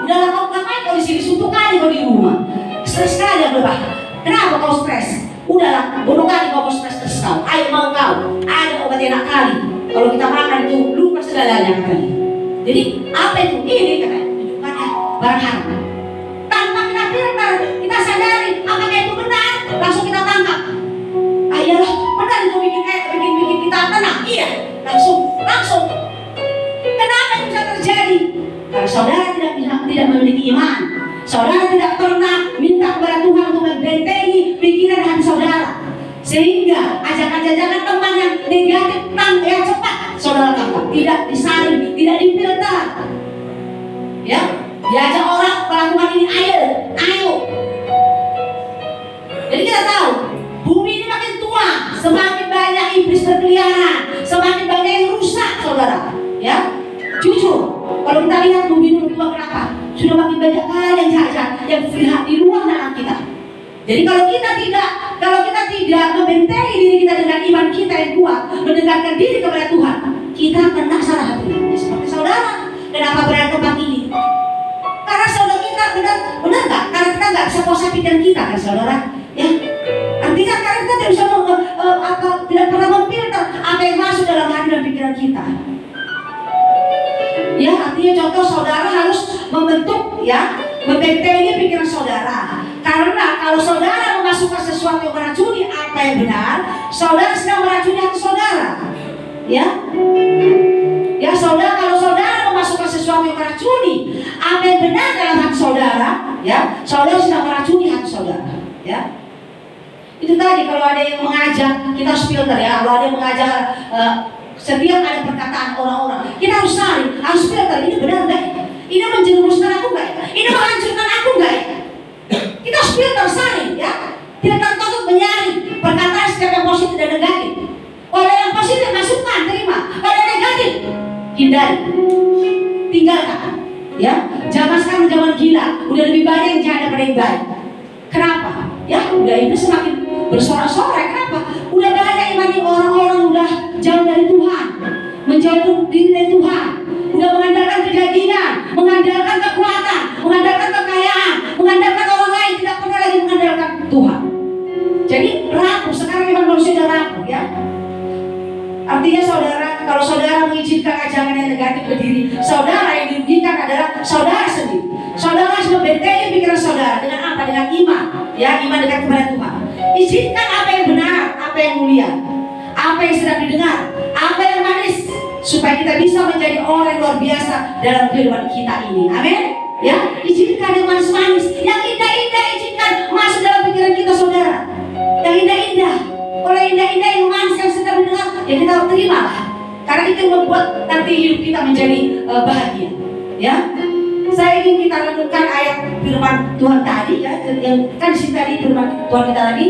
udahlah kau ngapain kau di sini, suntuk kali kau di rumah, stres kali ya berapa? Kenapa kau stres? Udahlah, bodoh kali kau stres kau. Ayo mau kau, ada obat enak kali. Kalau kita makan itu lupa segalanya, katanya. Jadi apa itu? Ini katanya, tunjukkannya barang haram. Tanpa kita filter, kita sadari apakah itu benar, langsung kita tangkap. Ayolah, benar itu bikin kita tenang. Iya, langsung. Kenapa itu bisa terjadi? Karena saudara tidak memiliki iman. Saudara tidak pernah minta kepada Tuhan untuk membentengi pikiran hati saudara, sehingga ajakan-ajakan teman yang negatif yang cepat saudara tangkap, tidak disaring, tidak difilter. Ya, diajak orang melakukan ini, ayo. Jadi kita tahu bumi ini makin tua, semakin banyak iblis berkeliaran, semakin banyak yang rusak, saudara. Ya, jujur, kalau kita lihat bumi ini tua, kenapa? Sudah makin banyak hal yang jahat yang terlihat di luar dalam kita. Jadi kalau kita tidak membentengi diri kita dengan iman kita yang kuat, mendekatkan diri kepada Tuhan, kita kena salah hatinya. Ya, seperti saudara, kenapa berada tempat ini? Karena saudara kita benar nggak? Karena kita nggak bisa kuasa pikiran kita, kan saudara? Ya, artinya karena kita tidak bisa tidak pernah memfilter apa yang masuk dalam hati dan pikiran kita. Ya, artinya contoh saudara harus membentuk, ya, membentengi pikiran saudara. Karena kalau saudara memasukkan sesuatu yang meracuni apa yang benar, saudara sedang meracuni hati saudara. Ya, saudara, kalau saudara memasukkan sesuatu yang meracuni apa yang benar dalam hati saudara, ya, saudara sedang meracuni hati saudara. Ya, Itu tadi kalau ada yang mengajak, kita harus filter ya. Kalau ada yang mengajak, setiap ada perkataan orang-orang, kita harus saring, harus filter. Ini benar enggak? Ini menjerumuskan aku enggak? Ini menghancurkan aku enggak? Kita harus filter, saring ya. Tidak tertutup menyaring perkataan setiap yang positif dan negatif. Kalau yang positif masukkan, terima. Kalau yang negatif, hindari, tinggalkan. Ya, zaman sekarang zaman gila, udah lebih banyak yang jahat daripada yang baik. Kenapa? Ya, udah itu semakin bersorak-sorai. Kenapa? Udah banyak iman orang-orang udah jauh dari Tuhan, menjauh diri dari Tuhan, udah mengandalkan kedagingan, mengandalkan kekuatan, mengandalkan kekayaan, mengandalkan orang lain, tidak pernah lagi mengandalkan Tuhan. Jadi rapuh, sekarang iman manusia udah rapuh ya. Artinya saudara, kalau saudara mengizinkan ajaran yang negatif ke diri saudara, yang dirugikan adalah saudara sendiri. Saudara harus membentengi pikiran saudara dengan apa? Dengan iman, ya, iman dekat kepada Tuhan. Izinkan apa yang benar, apa yang mulia, apa yang sedap didengar, apa yang manis, supaya kita bisa menjadi orang yang luar biasa dalam kehidupan kita ini. Amin. Ya, izinkan yang manis-manis, yang indah-indah, izinkan masuk dalam pikiran kita saudara. Yang indah-indah. Kalau indah-indah yang manis yang sedang didengar, ya kita terima lah. Karena itu membuat nanti hidup kita menjadi bahagia. Ya, saya ingin kita renungkan ayat firman Tuhan tadi ya, yang kan di sini tadi firman Tuhan kita tadi,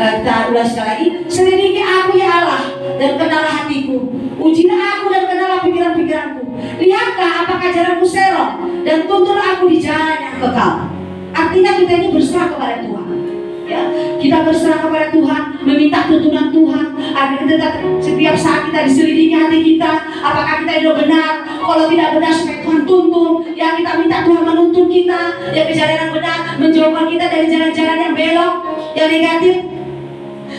kita ulas sekali lagi. Selidiki aku ya Allah dan kenallah hatiku, ujilah aku dan kenallah pikiran-pikiranku. Lihatlah apakah jalanku serong dan tuntun aku di jalan yang kekal. Artinya kita ini berserah kepada Tuhan. Ya, kita berserah kepada Tuhan, meminta tuntunan Tuhan agar kita setiap saat kita diselidiki hati kita, apakah kita itu benar. Kalau tidak benar supaya Tuhan tuntun. Ya, kita minta Tuhan menuntun kita ya ke jalan yang benar, menjauhkan kita dari jalan-jalan yang belok, yang negatif.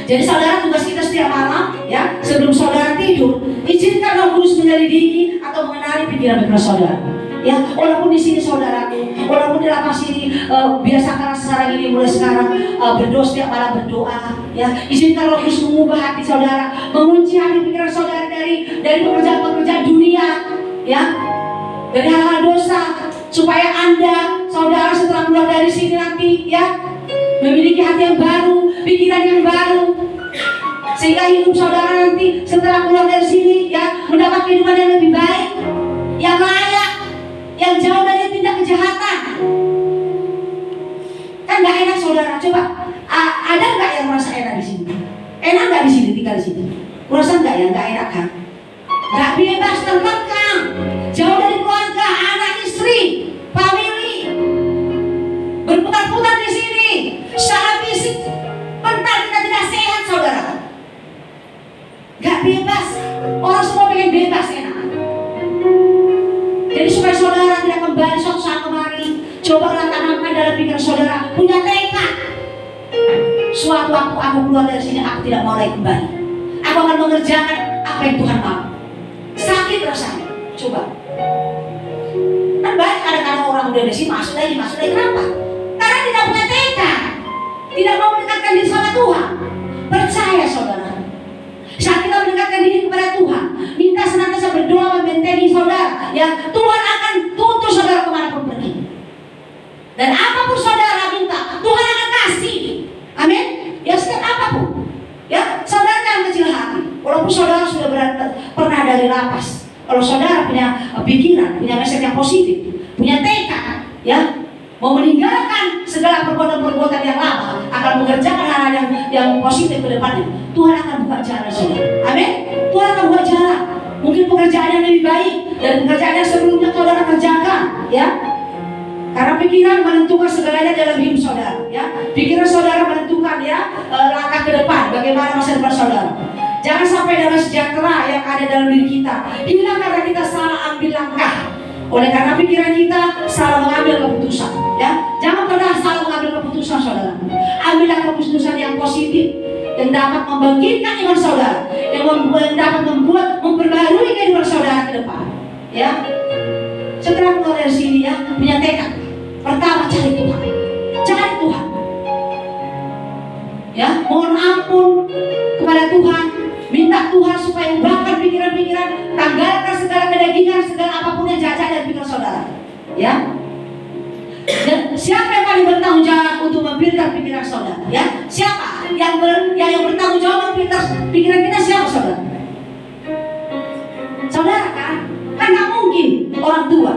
Jadi saudara, tugas kita setiap malam ya, sebelum saudara tidur, izinkan Roh Kudus menyelidiki atau mengenali pikiran-pikiran saudara. Ya, walaupun di sini saudaraku, walaupun di lapas ini, biasakanlah sekarang ini mulai sekarang berdoa setiap malam berdoa. Ya, izinkan Roh Kudus mengubah hati saudara, mengunci hati pikiran saudara dari pekerjaan-pekerjaan dunia, ya, dari hal-hal dosa, supaya Anda, saudara setelah keluar dari sini nanti, ya, memiliki hati yang baru, pikiran yang baru, sehingga hidup saudara nanti setelah keluar dari sini, ya, mendapat kehidupan yang lebih baik, yang layak, yang jauh dari tindak kejahatan. Kan nggak enak saudara. Coba ada nggak yang merasa enak di sini? Enak nggak di sini, tinggal di sini? Merasa nggak ya? Nggak enak kan? Nggak bebas, terkekang, jauh dari keluarga, anak, istri, family, berputar-putar di sini. Secara fisik bentar kita tidak sehat saudara. Nggak bebas. Orang semua pengen bebas, enak. Jadi supaya saudara tidak kembali suatu saat kemari, cobalah tanamkan dalam pikiran saudara, punya tekad. Suatu waktu aku keluar dari sini, aku tidak mau lagi kembali. Aku akan mengerjakan apa yang Tuhan mau. Sakit rasanya, coba. Kan banyak kadang-kadang orang udah di sini masuk lagi. Kenapa? Karena tidak punya tekad, tidak mau mendekatkan diri sama Tuhan. Percaya saudara, saat kita mendekatkan diri kepada Tuhan, minta senantiasa berdoa membentengi saudara, ya, Tuhan akan tuntun saudara kemanapun pergi. Dan apapun saudara minta, Tuhan akan kasih. Amin. Ya, setiap apapun. Ya, saudara jangan kecil hati. Walaupun saudara sudah pernah dari lapas, kalau saudara punya pikiran, punya mindset yang positif, punya tekad, ya, mau meninggalkan segala perbuatan-perbuatan yang lama, akan mengerjakan hal-hal yang positif ke depannya, Tuhan akan buka jalan saudara. Amin. Tuhan akan buka jalan. Mungkin pekerjaan yang lebih baik dari pekerjaan yang sebelumnya saudara kerjakan, ya. Karena pikiran menentukan segalanya dalam hidup saudara, ya. Pikiran saudara menentukan, ya, langkah ke depan, bagaimana masa depan saudara. Jangan sampai damai sejahtera yang ada dalam diri kita hilang karena kita salah ambil langkah. Oleh karena pikiran kita salah mengambil keputusan, ya. Jangan pernah salah mengambil keputusan saudara. Ambillah keputusan yang positif, yang dapat membangkitkan iman saudara, yang dapat memperbarui kehidupan saudara ke depan, ya. Setelah keluar dari sini, ya, punya tekad. Pertama, cari Tuhan, ya, mohon ampun kepada Tuhan, minta Tuhan supaya ubahkan pikiran-pikiran, tanggalkan segala kedagingan, segala apapun yang cacat dari pikiran saudara, ya. Dan siapa yang paling bertanggung jawab untuk memfilter pikiran saudara, ya? Siapa yang pikiran kita siapa saudara? Saudara kan? Kan nggak mungkin orang tua.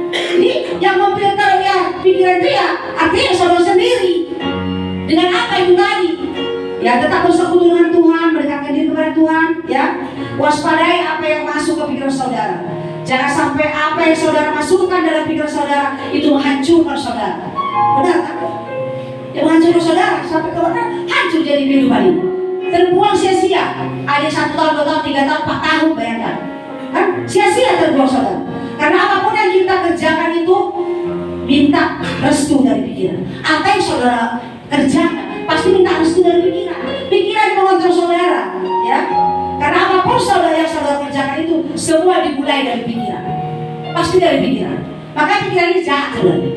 Jadi yang memfilter ya pikiran dia artinya saudara sendiri. Dengan apa itu tadi? Ya tetap bersekutu dengan Tuhan, mendekatkan diri kepada Tuhan, ya. Waspadai apa yang masuk ke pikiran saudara. Jangan sampai apa yang saudara masukkan dalam pikiran saudara itu menghancurkan saudara. Benar kan? Yang menghancurkan saudara sampai ke mana? Hancur jadi kehidupan ini. Terbuang sia-sia. Ada 1 tahun, 2 tahun, 3 tahun, 4 tahun, bayangkan. Kan sia-sia terbuang saudara. Karena apapun yang kita kerjakan itu minta restu dari pikiran. Apa yang saudara kerjakan pasti minta restu dari pikiran. Pikiran mengontrol saudara, ya. Karena apapun saudara yang saudara kerjakan itu semua dimulai dari pikiran. Pasti dari pikiran. Maka pikiran ini jahat saudara.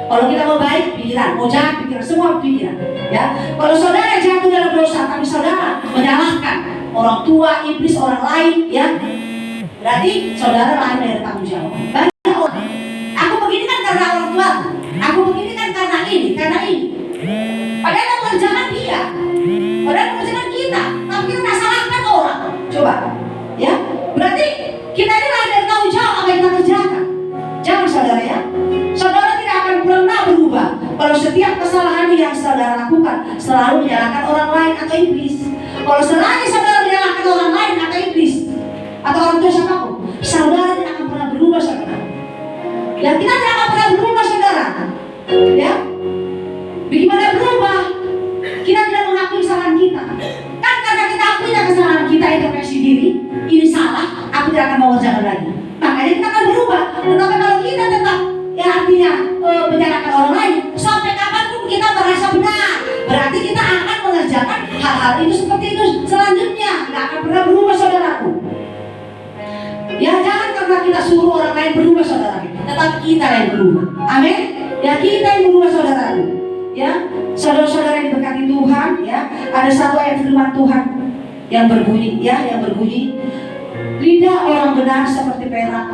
Kalau kita mau baik pikiran, mau jahat pikiran, semua pikiran, ya. Kalau saudara jatuh dalam dosa, tapi saudara menyalahkan orang tua, iblis, orang lain, ya, berarti saudara lain dari tanggung jawab. Banyak orang, aku begini kan karena orang tua, aku begini kan karena ini. Padahal yang mengerjakan dia, padahal yang mengerjakan kita, tapi kita tidak salahkan orang. Coba, ya, berarti kita ini lain dari tanggung jawab apa yang kita kerjakan. Jangan saudara, ya. Saudara tidak akan pernah berubah kalau setiap kesalahan yang saudara lakukan selalu menyalahkan orang lain atau iblis. Kalau selagi saudara menyalahkan orang lain atau iblis atau orang tua siapapun, saudara tidak akan pernah berubah saudara. Dan kita tidak akan pernah berubah saudara. Ya, bagaimana berubah? Kita tidak mengakui kesalahan kita. Kan karena kita akui kesalahan kita, introspeksi diri, ini salah, aku tidak akan mengerjakan lagi. Makanya kita akan berubah. Tetapi kalau kita tetap ya artinya menyalahkan orang lain, sampai kapanpun kita merasa benar, berarti kita akan mengerjakan hal-hal itu seperti itu selanjutnya, tidak akan pernah berubah saudaraku. Ya jangan karena kita suruh orang lain berubah saudara, tetapi kita yang berubah. Amin. Ya kita yang berubah saudaraku. Ya saudara-saudara yang diberkati Tuhan, ya ada satu ayat firman Tuhan yang berbunyi, yang berbunyi. Lidah orang benar seperti perak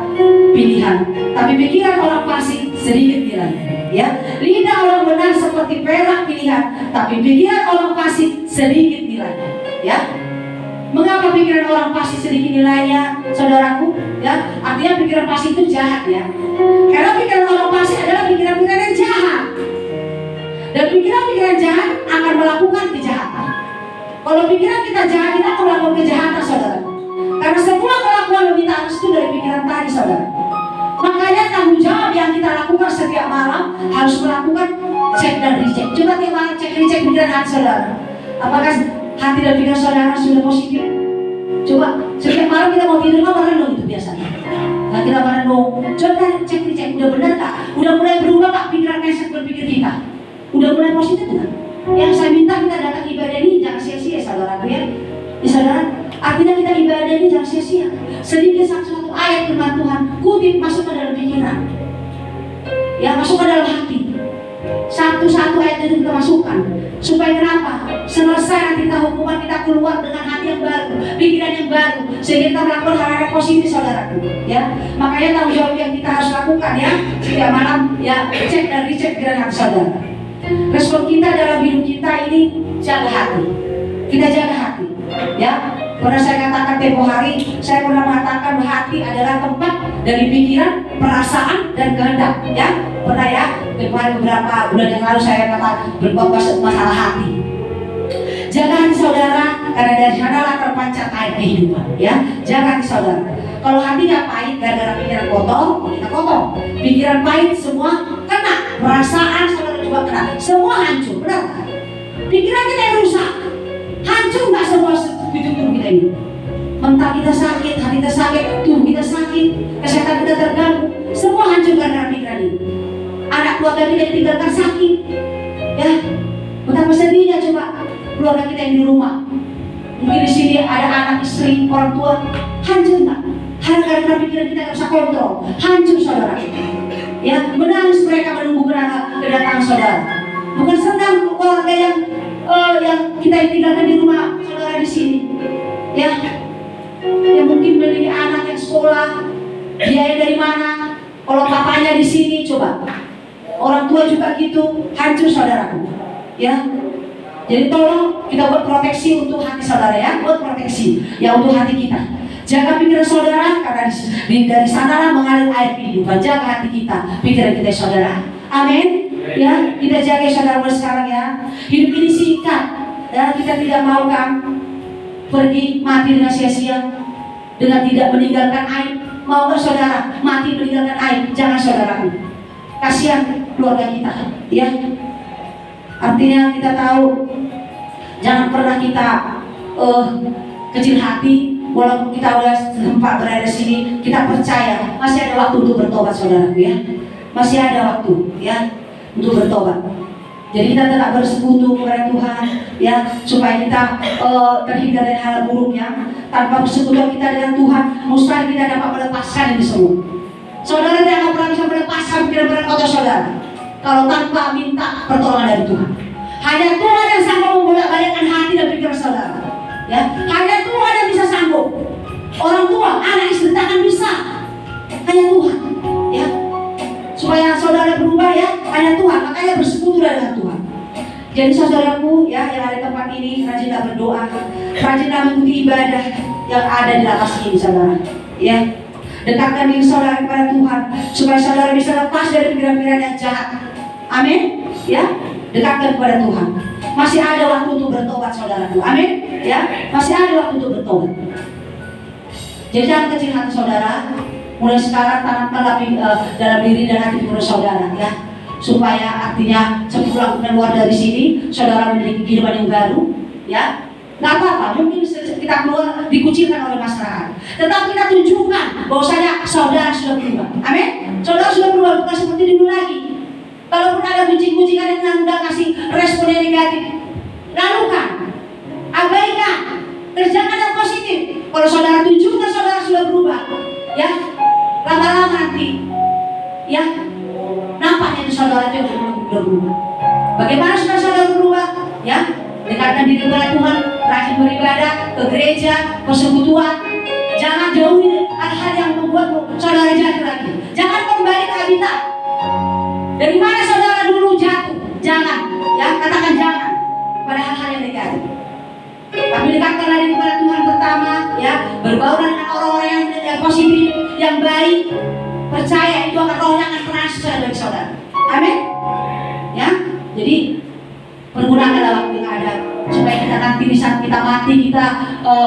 pilihan, tapi pikiran orang fasik sedikit nilainya. Ya, lidah orang benar seperti perak pilihan, tapi pikiran orang fasik sedikit nilainya. Ya, mengapa pikiran orang fasik sedikit nilainya, saudaraku? Ya, artinya pikiran fasik itu jahat, ya. Karena pikiran orang fasik adalah pikiran-pikiran yang jahat, dan pikiran-pikiran jahat akan melakukan kejahatan. Kalau pikiran kita jahat, kita akan melakukan kejahatan, saudara. Karena semua kelakuan meminta restu dari pikiran tadi saudara. Makanya tanggung jawab yang kita lakukan setiap malam harus melakukan cek dan recheck. Coba tiap malam cek recheck pikiran hati saudara. Apakah hati dan pikiran saudara sudah positif? Coba setiap malam kita mau tidur apa renung itu biasanya. Nah kita merenung. Coba cek recheck udah benar tak? Udah mulai berubah tak pikiran keset berpikir kita? Udah mulai positif kan? Yang saya minta kita datang ibadah ini jangan sia-sia saudara ya. Ya saudara. Artinya kita ibadah ini jangan sia-sia. Sedikit satu ayat firman Tuhan kutip masuk ke dalam pikiran, ya masuk ke dalam hati. Satu ayat itu kita masukkan. Supaya kenapa? Selesai nanti kita hukuman, kita keluar dengan hati yang baru, pikiran yang baru, sehingga kita melakukan hal yang positif saudaraku. Ya, makanya tanggung jawab yang kita harus lakukan ya setiap malam ya cek dan recheck pikiran hati saudara. Respon kita dalam hidup kita ini jaga hati. Kita jaga hati. Ya. Pernah saya katakan tempo hari, saya pernah mengatakan hati adalah tempat dari pikiran, perasaan, dan kehendak. Ya, pernah ya. Beberapa bulan yang lalu saya katakan berbahas masalah hati. Jaga hati saudara, karena dari sanalah terpancar air kehidupan. Ya, jaga hati saudara. Kalau hatinya pahit gara-gara pikiran kotor, kita kotor. Pikiran pahit semua kena, perasaan saudara juga kena, semua hancur. Benar kan? Pikiran kita yang rusak, hancur nggak semua tubuh kita ini. Mental kita sakit, hati kita sakit, tubuh kita sakit, kesehatan kita terganggu, semua hancur karena pikiran ini. Anak keluarga kita ditinggalkan sakit, ya betapa sedihnya coba keluarga kita yang di rumah. Mungkin di sini ada anak, istri, orang tua, hancur nggak? Karena pikiran kita nggak bisa kontrol, hancur saudara. Ya menangis mereka menunggu kedatangan saudara. Bukan senang keluarga yang kita tinggalkan di rumah saudara di sini, ya, yang mungkin memiliki anak yang sekolah, biaya dari mana? Kalau papanya di sini, coba, orang tua juga gitu, hancur saudaraku, ya. Jadi tolong kita buat proteksi untuk hati saudara ya, buat proteksi ya untuk hati kita. Jaga pikiran saudara karena dari sanalah mengalir air kehidupan. Jaga hati kita, pikiran kita saudara. Amin. Ya, kita jaga saudara mulai sekarang ya. Hidup ini singkat ya, kita tidak mau kan pergi mati dengan sia-sia dengan tidak meninggalkan aib. Mau nggak saudara mati meninggalkan aib? Jangan saudaraku. Kasihan keluarga kita ya. Artinya kita tahu jangan pernah kita kecil hati. Walaupun kita udah sempat berada di sini, kita percaya masih ada waktu untuk bertobat saudaraku ya. Masih ada waktu ya untuk bertobat. Jadi kita tetap bersekutu kepada Tuhan ya, supaya kita terhindar dari hal buruknya. Tanpa persekutuan kita dengan Tuhan, mustahil kita dapat melepaskan ini semua. Saudara tidak akan pernah bisa melepaskan pikiran kotor saudara kalau tanpa minta pertolongan dari Tuhan. Hanya Tuhan yang sanggup membolak-balikkan hati dan pikiran saudara. Ya, hanya Tuhan yang bisa sanggup. Orang tua, anak, istri takkan bisa. Hanya Tuhan. Ya, supaya saudara berubah ya, hanya Tuhan. Makanya bersekutu dengan Tuhan. Jadi saudaraku ya yang ada di tempat ini, rajinlah berdoa, rajinlah mengikuti ibadah yang ada di atas ini saudara. Ya, dekatkan diri saudara kepada Tuhan supaya saudara bisa lepas dari pikiran-pikiran yang jahat. Amin. Ya, dekatkan kepada Tuhan. Masih ada waktu untuk bertobat saudaraku. Amin. Ya, masih ada waktu untuk bertobat. Jadi jangan kecil hati saudara. Mulai sekarang tanamkanlah dalam diri dan hati pikiran saudara ya, supaya artinya sepulang keluar dari sini saudara memiliki kehidupan yang baru ya. Nggak apa-apa, mungkin kita keluar dikucilkan oleh masyarakat, tetapi kita tunjukkan bahwasanya saudara sudah berubah. Amin. Saudara sudah berubah, bukan seperti dulu lagi. Kalaupun ada kucing-kucingan yang nggak kasih respon yang negatif, lalukan, abaikan, kerjakan yang positif. Kalau saudara tunjukkan saudara sudah berubah, ya, lama-lama nanti, ya, nampaknya itu saudara itu sudah berubah. Bagaimana saudara berubah? Ya, dekatkan diri kepada Tuhan, rajin beribadah, ke gereja, persekutuan. Jangan jauhi hal-hal yang membuat saudara jatuh lagi. Jangan kembali ke habitat. Dari mana saudara dulu jatuh? Jangan, ya, katakan jangan pada hal-hal yang negatif. Tapi dekatkanlah diri kepada Tuhan pertama, ya, berbaur dengan orang-orang yang positif, yang baik. Percaya itu akan rohnya akan transfer bagi saudara. Amin. Ya, jadi pergunakanlah waktu yang ada supaya kita nanti di saat kita mati, kita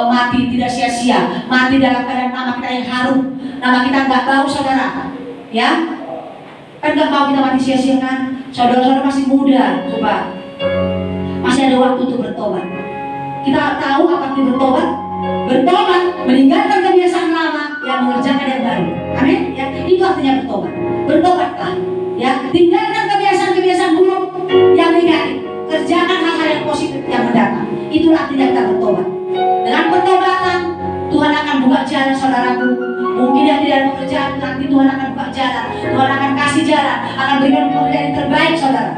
mati tidak sia-sia, mati dalam keadaan nama kita yang harum, nama kita nggak bau saudara. Ya. Kan gak mau kita mati sia-sia kan? Saudara-saudara masih muda, coba. Masih ada waktu untuk bertobat. Kita tahu apa itu bertobat? Bertobat, meninggalkan kebiasaan lama yang mengerjakan yang baru. Amin? Ya, itu artinya bertobat. Bertobatlah. Ya, tinggalkan kebiasaan-kebiasaan buruk yang negatif. Kerjakan hal-hal yang positif yang mendatang. Itulah artinya kita bertobat. Dengan pertobatan, Tuhan akan buka jalan saudaraku. Mungkin yang tidak ada pekerjaan, nanti Tuhan akan buka jalan. Tuhan akan kasih jalan, akan berikan pekerjaan yang terbaik saudara.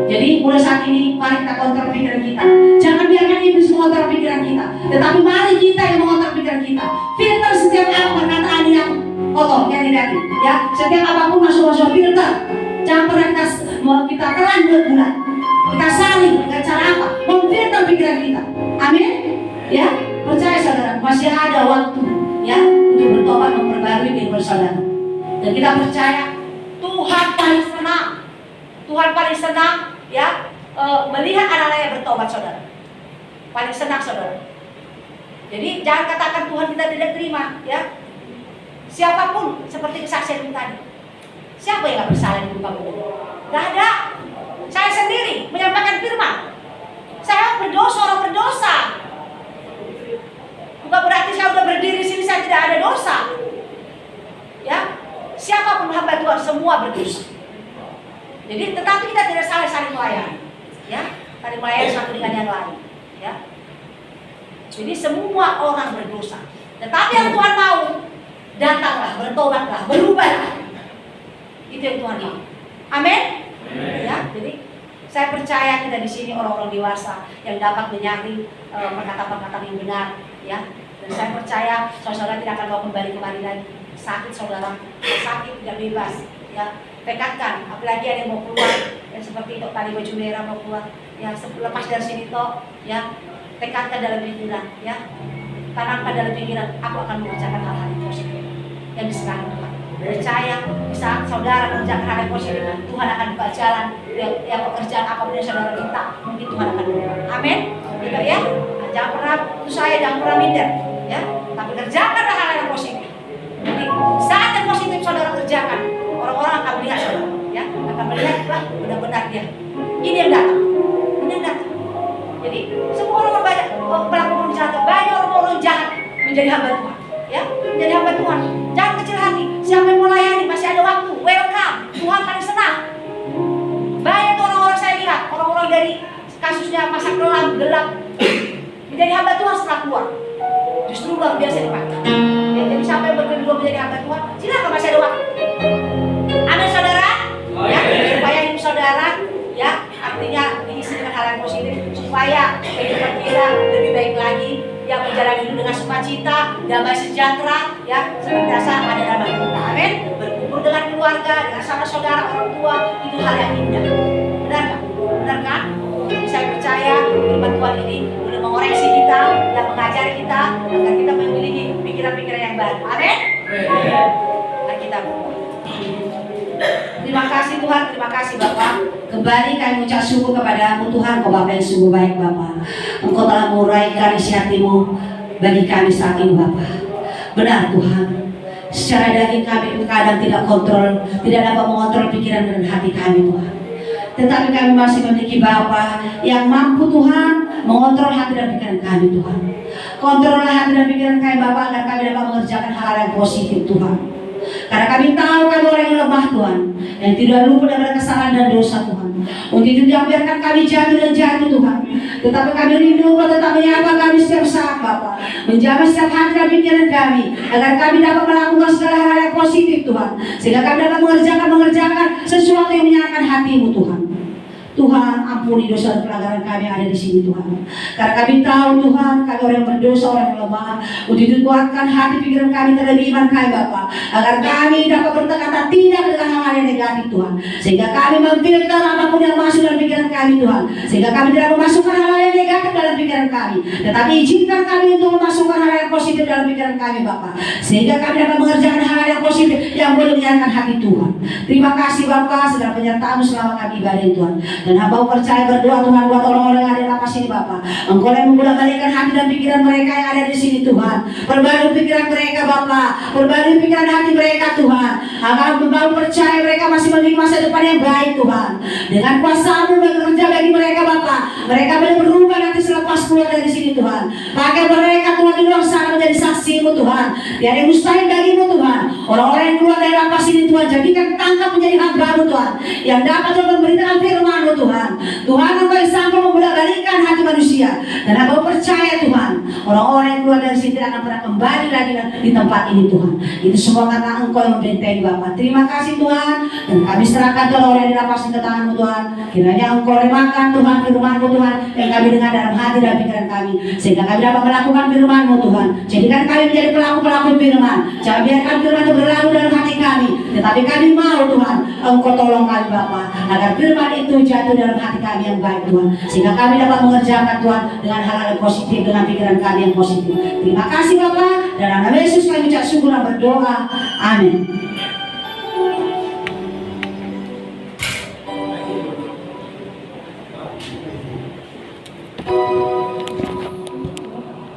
Jadi mulai saat ini mari kita kontrol pikiran kita. Jangan biarkan iblis mengontrol pikiran kita, tetapi mari kita yang mengontrol pikiran kita. Filter setiap apa perkataan yang kotor, yang negatif. Ya, setiap apapun masuk filter. Jangan pernah kita telan bulat. Kita saling dengan cara apa? Memfilter pikiran kita. Amin. Ya, percaya saudara, masih ada waktu ya untuk bertobat, memperbarui kehidupan saudara. Dan kita percaya Tuhan paling senang. Tuhan paling senang ya melihat anak-anaknya bertobat saudara. Paling senang saudara. Jadi jangan katakan Tuhan kita tidak terima ya. Siapapun seperti kesaksian tadi. Siapa yang gak bersalah di muka bumi? Gak ada. Saya sendiri menyampaikan firman. Saya berdosa, orang berdosa. Bukan berarti saya sudah berdiri di sini saya tidak ada dosa. Ya, siapapun hamba Tuhan semua berdosa. Jadi tetapi kita tidak saling melayani. Ya, saling melayani satu dengan yang lain. Ya. Jadi semua orang berdosa. Tetapi yang Tuhan mau, datanglah, bertobatlah, berubahlah. Itu yang Tuhan mau. Amin. Ya, jadi saya percaya kita di sini orang-orang dewasa yang dapat menyaring perkataan-perkataan yang benar, ya. Dan saya percaya saudara tidak akan mau kembali kemari lagi. Sakit saudara, sakit tidak bebas, ya. Tekadkan, apalagi ada yang mau keluar, yang seperti itu tadi baju merah mau keluar, ya lepas dari sini toh, ya tekankan dalam pikiran, ya tanamkan dalam pikiran, aku akan mengerjakan hal-hal yang positif yang diserahkan Tuhan. Percaya di saat saudara mengerjakan hal yang positif, Tuhan akan buka jalan yang pekerjaan apapun yang saudara minta, mungkin Tuhan akan buka. Amin. Gitu ya. Jangan pernah putus asa, jangan pernah minder, ya. Tapi kerjakanlah hal yang positif. Jadi saat yang positif saudara kerjakan, orang-orang akan melihat saudara, ya, akan melihatlah benar-benar dia. Ini yang datang, ini yang datang. Jadi semua orang banyak pelaku kejahatan, banyak orang-orang jahat menjadi hamba Tuhan, ya, menjadi hamba Tuhan. Jangan kecil hati. Siapa yang mau layani masih ada waktu. Welcome. Tuhan paling senang. Banyak orang-orang saya lihat, orang-orang dari kasusnya masa kelam, gelap, menjadi hamba Tuhan setelah keluar. Justru luar biasa dipakai. Ya, jadi siapa yang berkedua menjadi hamba Tuhan, silakan masih ada waktu. Amin saudara. Ya, supaya hidup saudara, ya, artinya diisi dengan hal yang positif supaya kehidupan kita lebih baik lagi, yang menjalani hidup dengan sukacita, damai sejahtera, ya, senantiasa ada dalam hidup kita. Amin. Berkumpul dengan keluarga, dengan sanak saudara, orang tua, itu hal yang indah. Benar nggak? Benar kan? Jadi saya percaya firman Tuhan ini boleh mengoreksi kita, yang mengajari kita agar kita memiliki pikiran-pikiran yang baru. Amin. Dan kita berdoa. Terima kasih Tuhan, terima kasih Bapak. Kembali kami mengucap syukur kepadamu Tuhan, Kau Bapa yang sungguh baik Bapak. Engkau telah menguraikan isi hati-Mu bagi kami saat ini Bapak. Benar Tuhan, secara daging kami kadang tidak kontrol, tidak dapat mengontrol pikiran dan hati kami Tuhan. Tetapi kami masih memiliki Bapa yang mampu Tuhan mengontrol hati dan pikiran kami Tuhan. Kontrollah hati dan pikiran kami Bapak agar kami dapat mengerjakan hal yang positif Tuhan. Karena kami tahu kami orang yang lemah Tuhan, yang tidak luput dari kesalahan dan dosa Tuhan. Untuk itu jangan biarkan kami jatuh Tuhan. Tetapi kami rindu tetap menyapa kami setiap saat Bapa, menjaga setiap hati dan pikiran kami, agar kami dapat melakukan segala hal yang positif Tuhan, sehingga kami dapat mengerjakan sesuatu yang menyenangkan hati-Mu Tuhan. Tuhan, ampuni dosa dan pelanggaran kami yang ada di sini Tuhan. Karena kami tahu Tuhan, kami orang yang berdosa, orang yang lemah. Untuk itu kuatkan hati pikiran kami terlebih iman kami Bapa, agar kami dapat berkata tidak dengan hal-hal yang negatif Tuhan. Sehingga kami memfilter apapun yang masuk dalam pikiran kami Tuhan. Sehingga kami tidak memasukkan hal-hal yang negatif dalam pikiran kami, tetapi izinkan kami untuk memasukkan hal yang positif dalam pikiran kami Bapa. Sehingga kami dapat mengerjakan hal yang positif yang boleh menyenangkan hati Tuhan. Terima kasih Bapa, segala penyertaan-Mu selama kami ibadah Tuhan. Dan hamba percaya berdoa Tuhan buat orang-orang yang ada di lapas ini Bapa. Engkau yang membolak-balikkan hati dan pikiran mereka yang ada di sini Tuhan. Perbarui pikiran mereka Bapa, perbarui pikiran hati mereka Tuhan. Agar hamba percaya mereka masih memiliki masa depan yang baik Tuhan. Dengan kuasa-Mu bekerja bagi mereka Bapa, mereka boleh berubah nanti selepas keluar dari sini Tuhan. Pakai mereka Tuhan di luar sana menjadi saksi-Mu Tuhan. Tiada yang mustahil bagimu Tuhan. Orang-orang yang keluar dari lapas ini Tuhan, jadikan tangkap menjadi hamba-Mu Tuhan, yang dapat memberitakan firman-Mu Tuhan. Tuhan, Engkau yang sanggup membolak-balikkan hati manusia. Dan Engkau percaya Tuhan, orang-orang yang keluar dari sini tidak akan pernah kembali lagi di tempat ini Tuhan. Itu semua karena Engkau yang membentengi Bapa. Terima kasih Tuhan. Dan kami serahkan orang yang dilapas ke tangan-Mu Tuhan. Kiranya Engkau remakan Tuhan firman-Mu Tuhan yang kami dengar dalam hati dan pikiran kami, sehingga kami dapat melakukan firman-Mu Tuhan. Jadikan kami menjadi pelaku-pelaku firman. Jangan biarkan firman itu berlalu dalam hati kami, tetapi kami mau Tuhan Engkau tolong kami Bapa, agar firman itu jatuh dalam hati kami yang baik Tuhan, sehingga kami dapat mengerjakan Tuhan dengan hal-hal yang positif, dengan pikiran kami yang positif. Terima kasih Bapa, dalam nama Yesus kami ucap syukur dan berdoa. Amin.